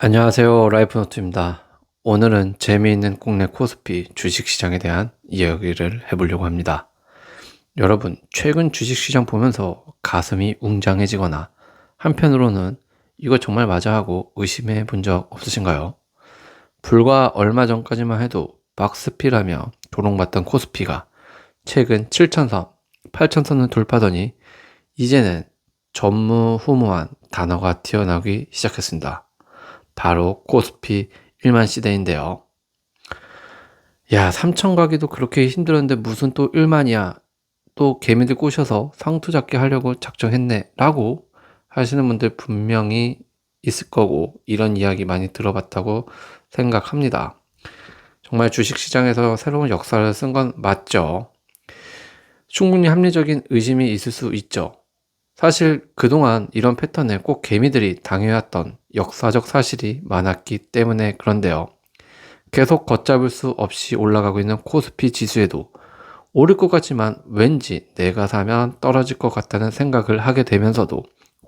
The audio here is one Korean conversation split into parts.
안녕하세요. 라이프노트입니다. 오늘은 재미있는 국내 코스피 주식시장에 대한 이야기를 해보려고 합니다. 여러분, 최근 주식시장 보면서 가슴이 웅장해지거나 한편으로는 이거 정말 맞아 하고 의심해 본 적 없으신가요? 불과 얼마 전까지만 해도 박스피라며 조롱받던 코스피가 최근 7천선, 8천선을 돌파하더니 이제는 전무후무한 단어가 튀어나오기 시작했습니다. 바로 코스피 1만 시대인데요. 야, 3천 가기도 그렇게 힘들었는데 무슨 또 1만이야. 또 개미들 꼬셔서 상투 잡게 하려고 작정했네. 라고 하시는 분들 분명히 있을 거고, 이런 이야기 많이 들어봤다고 생각합니다. 정말 주식시장에서 새로운 역사를 쓴 건 맞죠. 충분히 합리적인 의심이 있을 수 있죠. 사실 그동안 이런 패턴에 꼭 개미들이 당해왔던 역사적 사실이 많았기 때문에 그런데요. 계속 걷잡을 수 없이 올라가고 있는 코스피 지수에도 오를 것 같지만 왠지 내가 사면 떨어질 것 같다는 생각을 하게 되면서도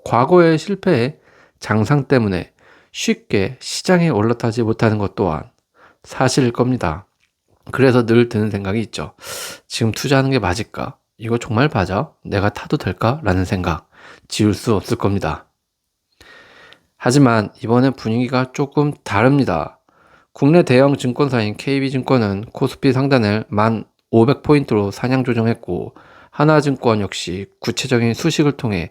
과거의 실패의 장상 때문에 쉽게 시장에 올라타지 못하는 것 또한 사실일 겁니다. 그래서 늘 드는 생각이 있죠. 지금 투자하는 게 맞을까? 이거 정말 맞아? 내가 타도 될까? 라는 생각 지울 수 없을 겁니다. 하지만 이번엔 분위기가 조금 다릅니다. 국내 대형 증권사인 KB증권은 코스피 상단을 1,500포인트로 상향 조정했고, 하나증권 역시 구체적인 수식을 통해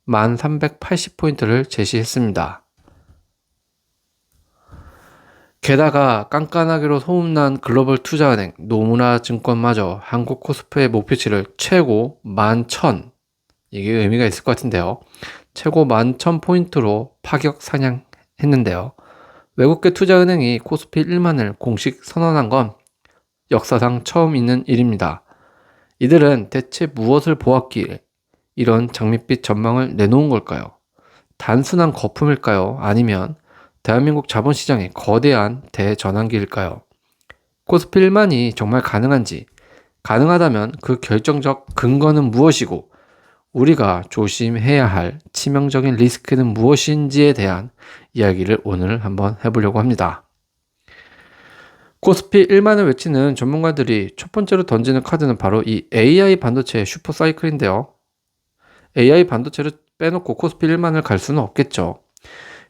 1,380포인트를 제시했습니다. 게다가 깐깐하기로 소문난 글로벌 투자은행 노무라증권마저 한국 코스피의 목표치를 최고 11,000, 이게 의미가 있을 것 같은데요. 최고 11,000포인트로 파격 상향했는데요. 외국계 투자은행이 코스피 1만을 공식 선언한 건 역사상 처음 있는 일입니다. 이들은 대체 무엇을 보았기에 이런 장밋빛 전망을 내놓은 걸까요? 단순한 거품일까요? 아니면 대한민국 자본시장의 거대한 대전환기일까요? 코스피 1만이 정말 가능한지, 가능하다면 그 결정적 근거는 무엇이고, 우리가 조심해야 할 치명적인 리스크는 무엇인지에 대한 이야기를 오늘 한번 해보려고 합니다. 코스피 1만을 외치는 전문가들이 첫 번째로 던지는 카드는 바로 이 AI 반도체 슈퍼 사이클인데요. AI 반도체를 빼놓고 코스피 1만을 갈 수는 없겠죠.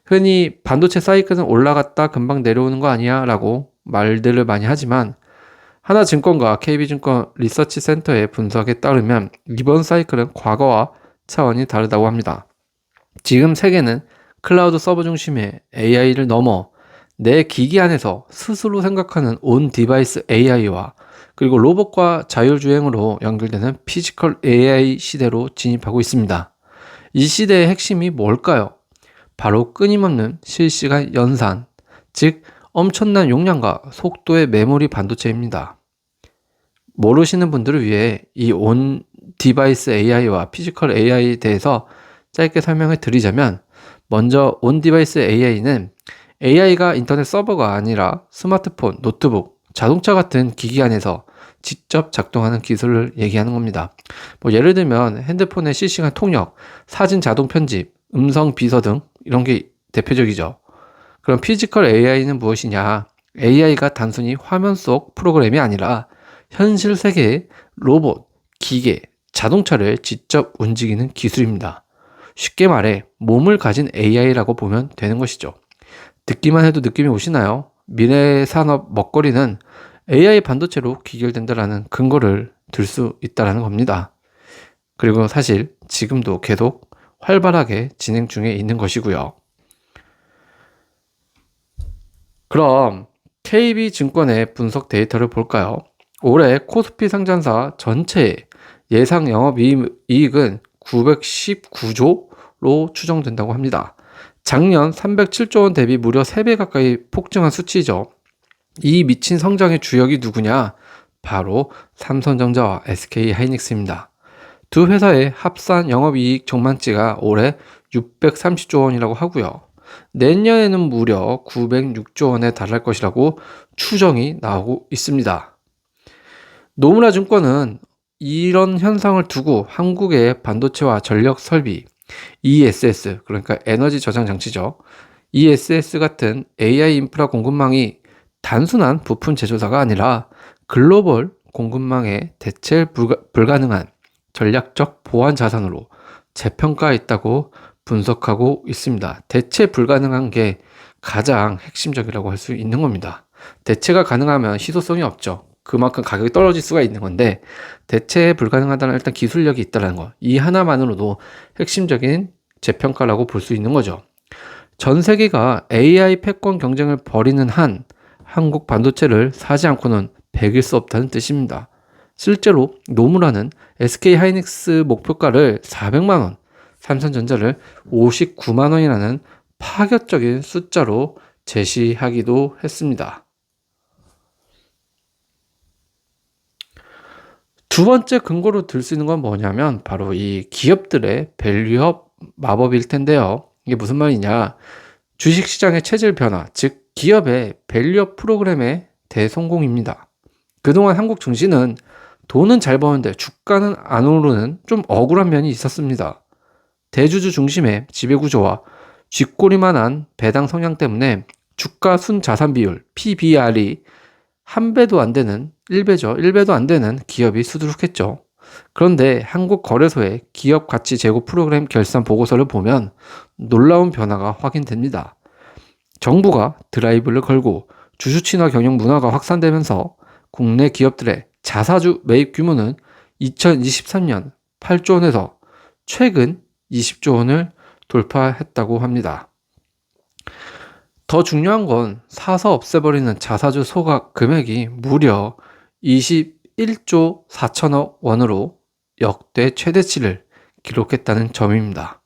흔히 반도체 사이클은 올라갔다 금방 내려오는 거 아니야? 라고 말들을 많이 하지만 하나증권과 KB증권 리서치 센터의 분석에 따르면 이번 사이클은 과거와 차원이 다르다고 합니다. 지금 세계는 클라우드 서버 중심의 AI를 넘어 내 기기 안에서 스스로 생각하는 온 디바이스 AI와 그리고 로봇과 자율주행으로 연결되는 피지컬 AI 시대로 진입하고 있습니다. 이 시대의 핵심이 뭘까요? 바로 끊임없는 실시간 연산, 즉 엄청난 용량과 속도의 메모리 반도체입니다. 모르시는 분들을 위해 이 온 디바이스 AI와 피지컬 AI에 대해서 짧게 설명을 드리자면, 먼저 온 디바이스 AI는 AI가 인터넷 서버가 아니라 스마트폰, 노트북, 자동차 같은 기기 안에서 직접 작동하는 기술을 얘기하는 겁니다. 예를 들면 핸드폰의 실시간 통역, 사진 자동 편집, 음성 비서 등 이런 게 대표적이죠. 그럼 피지컬 AI는 무엇이냐? AI가 단순히 화면 속 프로그램이 아니라 현실 세계의 로봇, 기계, 자동차를 직접 움직이는 기술입니다. 쉽게 말해 몸을 가진 AI라고 보면 되는 것이죠. 듣기만 해도 느낌이 오시나요? 미래 산업 먹거리는 AI 반도체로 귀결된다라는 근거를 들 수 있다는 겁니다. 그리고 사실 지금도 계속 활발하게 진행 중에 있는 것이고요. 그럼 KB증권의 분석 데이터를 볼까요? 올해 코스피 상장사 전체의 예상 영업이익은 919조로 추정된다고 합니다. 작년 307조 원 대비 무려 3배 가까이 폭증한 수치죠. 이 미친 성장의 주역이 누구냐? 바로 삼성전자와 SK하이닉스입니다. 두 회사의 합산 영업이익 전망치가 올해 630조 원이라고 하고요. 내년에는 무려 906조 원에 달할 것이라고 추정이 나오고 있습니다. 노무라 증권은 이런 현상을 두고 한국의 반도체와 전력 설비, ESS, 그러니까 에너지 저장 장치죠. ESS 같은 AI 인프라 공급망이 단순한 부품 제조사가 아니라 글로벌 공급망의 대체 불가능한 전략적 보안 자산으로 재평가해 있다고 분석하고 있습니다. 대체 불가능한 게 가장 핵심적이라고 할 수 있는 겁니다. 대체가 가능하면 희소성이 없죠. 그만큼 가격이 떨어질 수가 있는 건데, 대체 불가능하다는 일단 기술력이 있다는 거, 이 하나만으로도 핵심적인 재평가라고 볼 수 있는 거죠. 전 세계가 AI 패권 경쟁을 벌이는 한 한국 반도체를 사지 않고는 배길 수 없다는 뜻입니다. 실제로 노무라는 SK 하이닉스 목표가를 400만원, 삼성전자를 59만원이라는 파격적인 숫자로 제시하기도 했습니다. 두 번째 근거로 들 수 있는 건 뭐냐면 바로 이 기업들의 밸류업 마법일 텐데요. 이게 무슨 말이냐? 주식시장의 체질 변화, 즉 기업의 밸류업 프로그램의 대성공입니다. 그동안 한국 증시는 돈은 잘 버는데 주가는 안 오르는 좀 억울한 면이 있었습니다. 대주주 중심의 지배구조와 쥐꼬리만한 배당 성향 때문에 주가 순자산 비율 PBR이 한 배도 안 되는 1배죠. 1배도 안 되는 기업이 수두룩했죠. 그런데 한국거래소의 기업 가치 제고 프로그램 결산 보고서를 보면 놀라운 변화가 확인됩니다. 정부가 드라이브를 걸고 주주 친화 경영 문화가 확산되면서 국내 기업들의 자사주 매입 규모는 2023년 8조 원에서 최근 20조 원을 돌파했다고 합니다. 더 중요한 건 사서 없애버리는 자사주 소각 금액이 무려 21조 4천억 원으로 역대 최대치를 기록했다는 점입니다.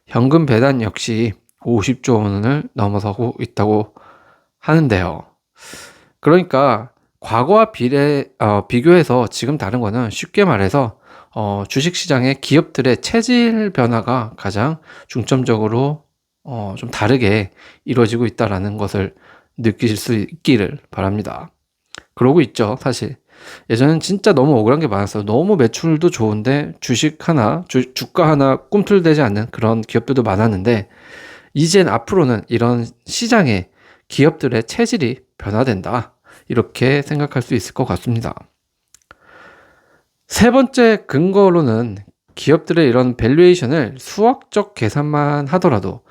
현금 배당 역시 50조 원을 넘어서고 있다고 하는데요. 그러니까 과거와 비교해서 지금 다른 거는 쉽게 말해서 주식시장의 기업들의 체질 변화가 가장 중점적으로 좀 다르게 이루어지고 있다는 것을 느끼실 수 있기를 바랍니다. 그러고 있죠, 사실. 예전엔 진짜 너무 억울한 게 많았어요. 너무 매출도 좋은데 주식 하나, 주가 하나 꿈틀대지 않는 그런 기업들도 많았는데, 이젠 앞으로는 이런 시장의 기업들의 체질이 변화된다, 이렇게 생각할 수 있을 것 같습니다. 세 번째 근거로는 기업들의 이런 밸류에이션을 수학적 계산만 하더라도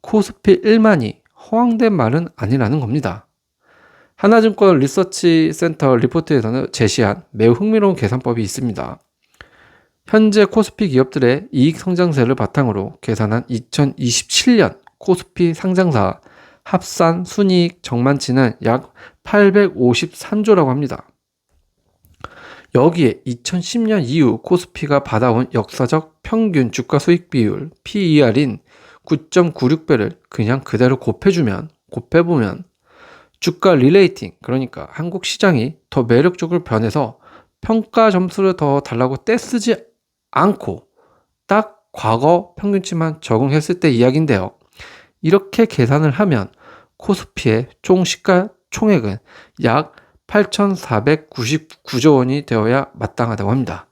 코스피 1만이 허황된 말은 아니라는 겁니다. 하나증권 리서치 센터 리포트에서는 제시한 매우 흥미로운 계산법이 있습니다. 현재 코스피 기업들의 이익 성장세를 바탕으로 계산한 2027년 코스피 상장사 합산 순이익 정만치는 약 853조라고 합니다. 여기에 2010년 이후 코스피가 받아온 역사적 평균 주가 수익 비율 PER인 9.96배를 그냥 그대로 곱해보면 주가 릴레이팅, 그러니까 한국 시장이 더 매력적으로 변해서 평가 점수를 더 달라고 떼쓰지 않고 딱 과거 평균치만 적용했을 때 이야기인데요. 이렇게 계산을 하면 코스피의 총 시가 총액은 약 8,499조 원이 되어야 마땅하다고 합니다.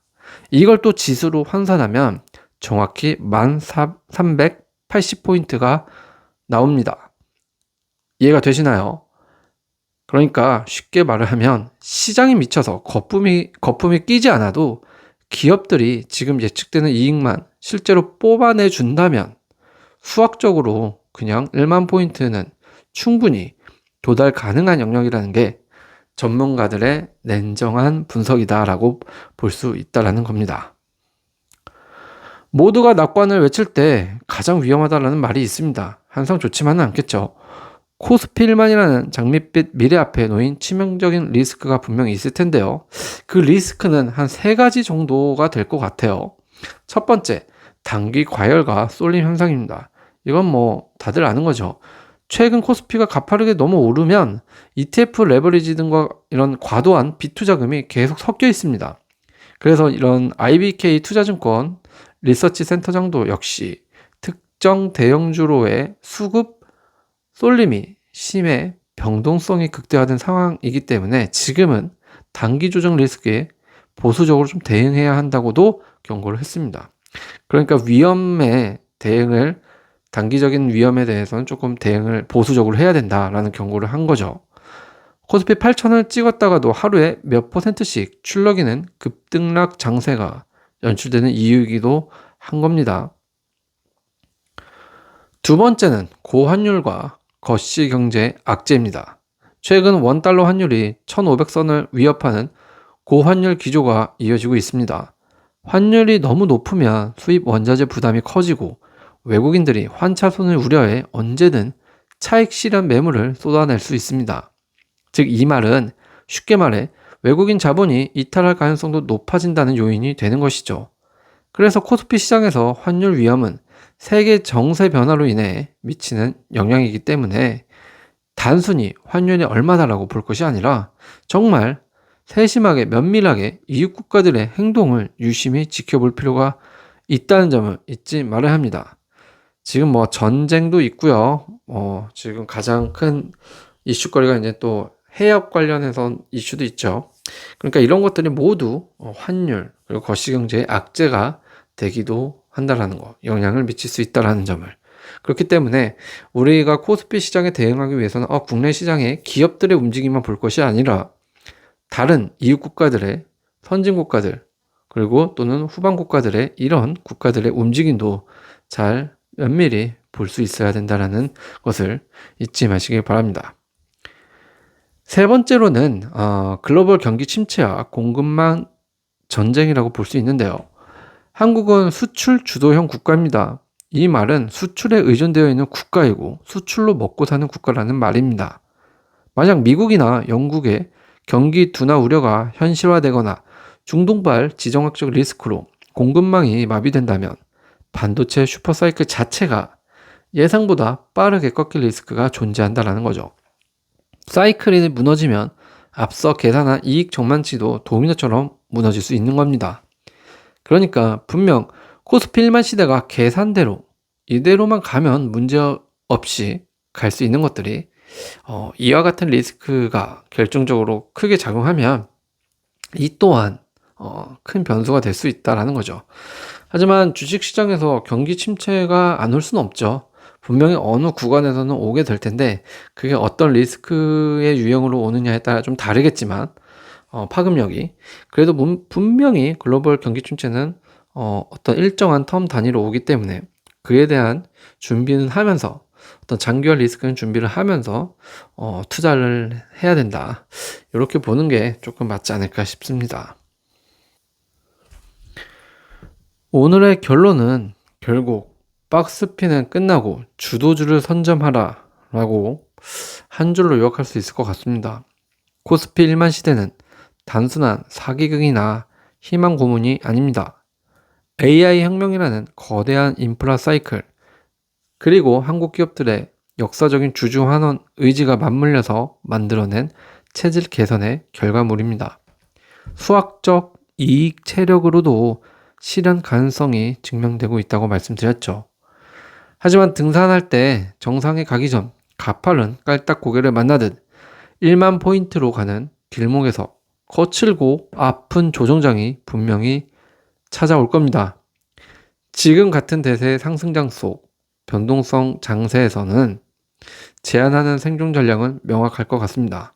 이걸 또 지수로 환산하면 정확히 1,380포인트가 나옵니다. 이해가 되시나요? 그러니까 쉽게 말을 하면 시장이 미쳐서 거품이 끼지 않아도 기업들이 지금 예측되는 이익만 실제로 뽑아내 준다면 수학적으로 그냥 1만 포인트는 충분히 도달 가능한 영역이라는 게 전문가들의 냉정한 분석이다라고 볼 수 있다라는 겁니다. 모두가 낙관을 외칠 때 가장 위험하다라는 말이 있습니다. 항상 좋지만은 않겠죠. 코스피 1만이라는 장밋빛 미래 앞에 놓인 치명적인 리스크가 분명히 있을 텐데요. 그 리스크는 한 3가지 정도가 될 것 같아요. 첫 번째, 단기 과열과 쏠림 현상입니다. 이건 뭐 다들 아는 거죠. 최근 코스피가 가파르게 너무 오르면 ETF 레버리지 등과 이런 과도한 비투자금이 계속 섞여 있습니다. 그래서 이런 IBK 투자증권 리서치 센터장도 역시 특정 대형주로의 수급 쏠림이 심해 변동성이 극대화된 상황이기 때문에 지금은 단기 조정 리스크에 보수적으로 좀 대응해야 한다고도 경고를 했습니다. 그러니까 위험에 대응을 단기적인 위험에 대해서는 조금 대응을 보수적으로 해야 된다라는 경고를 한 거죠. 코스피 8,000을 찍었다가도 하루에 몇 %씩 출렁이는 급등락 장세가 연출되는 이유이기도 한 겁니다. 두 번째는 고환율과 거시경제 악재입니다. 최근 원달러 환율이 1,500선을 위협하는 고환율 기조가 이어지고 있습니다. 환율이 너무 높으면 수입 원자재 부담이 커지고 외국인들이 환차손을 우려해 언제든 차익 실현 매물을 쏟아낼 수 있습니다. 즉 이 말은 쉽게 말해 외국인 자본이 이탈할 가능성도 높아진다는 요인이 되는 것이죠. 그래서 코스피 시장에서 환율 위험은 세계 정세 변화로 인해 미치는 영향이기 때문에 단순히 환율이 얼마다라고 볼 것이 아니라 정말 세심하게 면밀하게 이웃 국가들의 행동을 유심히 지켜볼 필요가 있다는 점을 잊지 말아야 합니다. 지금 뭐 전쟁도 있고요. 지금 가장 큰 이슈거리가 이제 또 해협 관련해서 이슈도 있죠. 그러니까 이런 것들이 모두 환율 그리고 거시경제의 악재가 되기도 한다라는 거, 영향을 미칠 수 있다라는 점을. 그렇기 때문에 우리가 코스피 시장에 대응하기 위해서는 국내 시장의 기업들의 움직임만 볼 것이 아니라 다른 이웃 국가들의 선진 국가들 그리고 또는 후방 국가들의 이런 국가들의 움직임도 잘 면밀히 볼 수 있어야 된다는 것을 잊지 마시길 바랍니다. 세 번째로는 글로벌 경기 침체와 공급망 전쟁이라고 볼 수 있는데요. 한국은 수출 주도형 국가입니다. 이 말은 수출에 의존되어 있는 국가이고 수출로 먹고 사는 국가라는 말입니다. 만약 미국이나 영국의 경기 둔화 우려가 현실화되거나 중동발 지정학적 리스크로 공급망이 마비된다면 반도체 슈퍼사이클 자체가 예상보다 빠르게 꺾일 리스크가 존재한다는 거죠. 사이클이 무너지면 앞서 계산한 이익 전망치도 도미노처럼 무너질 수 있는 겁니다. 그러니까 분명 코스피 1만 시대가 계산대로 이대로만 가면 문제없이 갈 수 있는 것들이 이와 같은 리스크가 결정적으로 크게 작용하면 이 또한 큰 변수가 될 수 있다는 거죠. 하지만 주식시장에서 경기 침체가 안 올 수는 없죠. 분명히 어느 구간에서는 오게 될 텐데 그게 어떤 리스크의 유형으로 오느냐에 따라 좀 다르겠지만 파급력이 그래도 분명히 글로벌 경기 침체는 어떤 일정한 텀 단위로 오기 때문에 그에 대한 준비는 하면서 어떤 장기화 리스크는 준비를 하면서 투자를 해야 된다. 이렇게 보는 게 조금 맞지 않을까 싶습니다. 오늘의 결론은 결국 박스피는 끝나고 주도주를 선점하라 라고 한 줄로 요약할 수 있을 것 같습니다. 코스피 1만 시대는 단순한 사기극이나 희망 고문이 아닙니다. AI 혁명이라는 거대한 인프라 사이클 그리고 한국 기업들의 역사적인 주주 환원 의지가 맞물려서 만들어낸 체질 개선의 결과물입니다. 수학적 이익 체력으로도 실현 가능성이 증명되고 있다고 말씀드렸죠. 하지만 등산할 때 정상에 가기 전 가파른 깔딱 고개를 만나듯 1만 포인트로 가는 길목에서 거칠고 아픈 조정장이 분명히 찾아올 겁니다. 지금 같은 대세의 상승장 속 변동성 장세에서는 제한하는 생존 전략은 명확할 것 같습니다.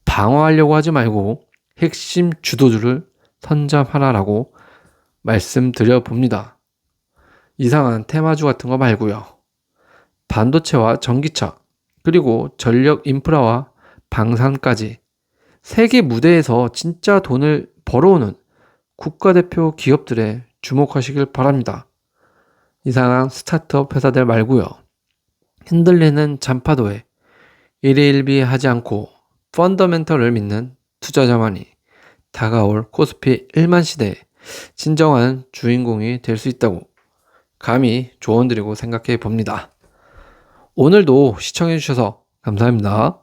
방어하려고 하지 말고 핵심 주도주를 선점하라라고 말씀드려 봅니다. 이상한 테마주 같은 거 말고요. 반도체와 전기차, 그리고 전력 인프라와 방산까지 세계 무대에서 진짜 돈을 벌어오는 국가대표 기업들에 주목하시길 바랍니다. 이상한 스타트업 회사들 말고요. 흔들리는 잔파도에 일희일비하지 않고 펀더멘털을 믿는 투자자만이 다가올 코스피 1만 시대의 진정한 주인공이 될 수 있다고 감히 조언드리고 생각해 봅니다. 오늘도 시청해 주셔서 감사합니다.